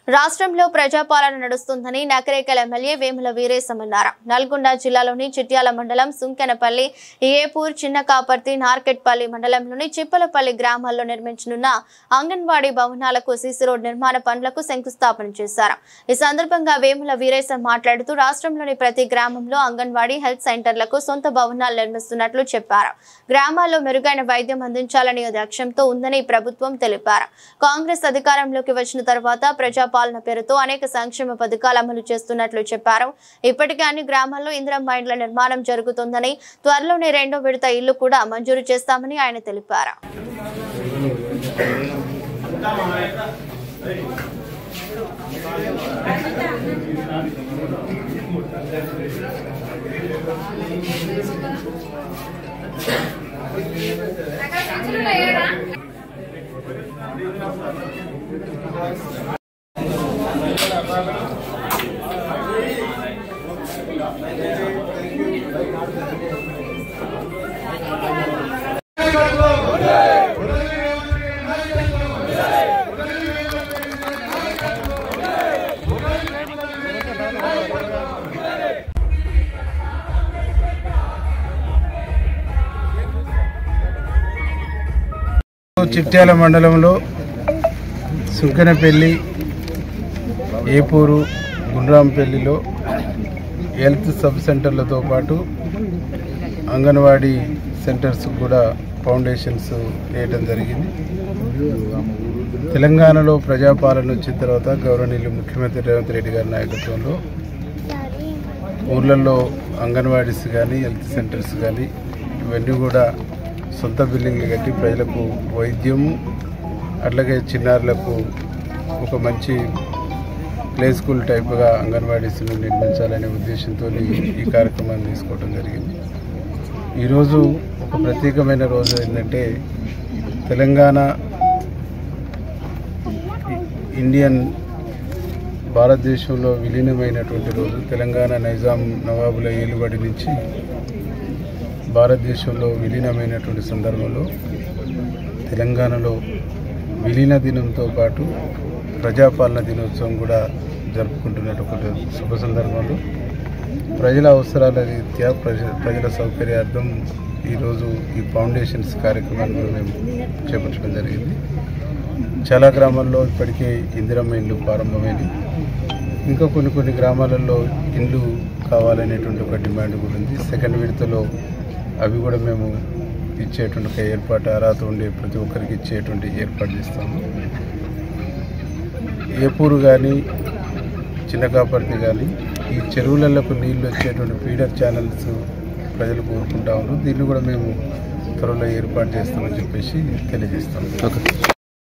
రాష్ట్రంలో ప్రజాపాలన నడుస్తుందని నకరేకల్ ఎమ్మెల్యే వేముల వీరేశం అన్నారు. నల్గొండ జిల్లాలోని చిట్యాల మండలం సుంకెనపల్లి, ఏపూర్, చిన్నకాపర్తి, నార్కెట్పల్లి మండలంలోని చిప్పలపల్లి గ్రామాల్లో నిర్మించనున్న అంగన్వాడీ భవనాలకు సీసీ రోడ్ నిర్మాణ పనులకు శంకుస్థాపన చేశారు. ఈ సందర్భంగా వేముల వీరేశం మాట్లాడుతూ రాష్ట్రంలోని ప్రతి గ్రామంలో అంగన్వాడీ హెల్త్ సెంటర్లకు సొంత భవనాలు నిర్మిస్తున్నట్లు చెప్పారు. గ్రామాల్లో మెరుగైన వైద్యం అందించాలనే లక్ష్యంతో ఉందని ప్రభుత్వం తెలిపారు. కాంగ్రెస్ అధికారంలోకి వచ్చిన తర్వాత ప్రజాపాలన పేరుతో అనేక సంక్షేమ పథకాలు అమలు చేస్తున్నట్లు చెప్పారు. ఇప్పటికే అన్ని గ్రామాల్లో ఇందిరమ్మ ఇండ్ల నిర్మాణం జరుగుతుందని, త్వరలోనే 2వ విడత ఇల్లు కూడా మంజూరు చేస్తామని ఆయన తెలిపారు. చిట్యాల మండలంలో సుంకెనపల్లి, ఏపూరు, గుండ్రాంపల్లిలో హెల్త్ సబ్ సెంటర్లతో పాటు అంగన్వాడీ సెంటర్స్ కూడా ఫౌండేషన్స్ వేయడం జరిగింది. తెలంగాణలో ప్రజాపాలన వచ్చిన తర్వాత గౌరవనీయులు ముఖ్యమంత్రి రేవంత్ రెడ్డి గారి నాయకత్వంలో ఊర్లలో అంగన్వాడీస్ కానీ హెల్త్ సెంటర్స్ కానీ ఇవన్నీ కూడా సొంత బిల్డింగ్లు కట్టి ప్రజలకు వైద్యము, అట్లాగే చిన్నారులకు ఒక మంచి ప్లే స్కూల్ టైప్గా అంగన్వాడీస్ను నిర్మించాలనే ఉద్దేశంతో ఈ కార్యక్రమాన్ని తీసుకోవడం జరిగింది. ఈరోజు ఒక ప్రత్యేకమైన రోజు ఏంటంటే తెలంగాణ ఇండియన్ భారతదేశంలో విలీనమైనటువంటి రోజు. తెలంగాణ నైజాం నవాబుల ఏలుబడి నుంచి భారతదేశంలో విలీనమైనటువంటి సందర్భంలో తెలంగాణలో విలీన దినంతో పాటు ప్రజాపాలన దినోత్సవం కూడా జరుపుకుంటున్నటువంటి శుభ సందర్భంలో ప్రజల అవసరాల రీత్యా ప్రజల సౌకర్యార్థం ఈరోజు ఈ ఫౌండేషన్స్ కార్యక్రమాన్ని కూడా మేము చేపట్టడం జరిగింది. చాలా గ్రామాల్లో ఇప్పటికే ఇందిరమ్మ ఇండ్లు ప్రారంభమైంది. ఇంకా కొన్ని గ్రామాలలో ఇండ్లు కావాలనేటువంటి ఒక డిమాండ్ కూడా ఉంది. సెకండ్ విడతలో అవి కూడా మేము ఇచ్చేటువంటి ఒక ఏర్పాటు, అర్హత ఉండే ప్రతి ఒక్కరికి ఇచ్చేటువంటి ఏర్పాటు చేస్తాము. ఏపూరు కానీ చిన్నకాపర్తి కానీ ఈ చెరువులకు నీళ్లు వచ్చేటువంటి ఫీడర్ ఛానల్స్ ప్రజలు కోరుకుంటా ఉన్నారు. దీన్ని కూడా మేము త్వరలో ఏర్పాటు చేస్తామని చెప్పేసి తెలియజేస్తాము.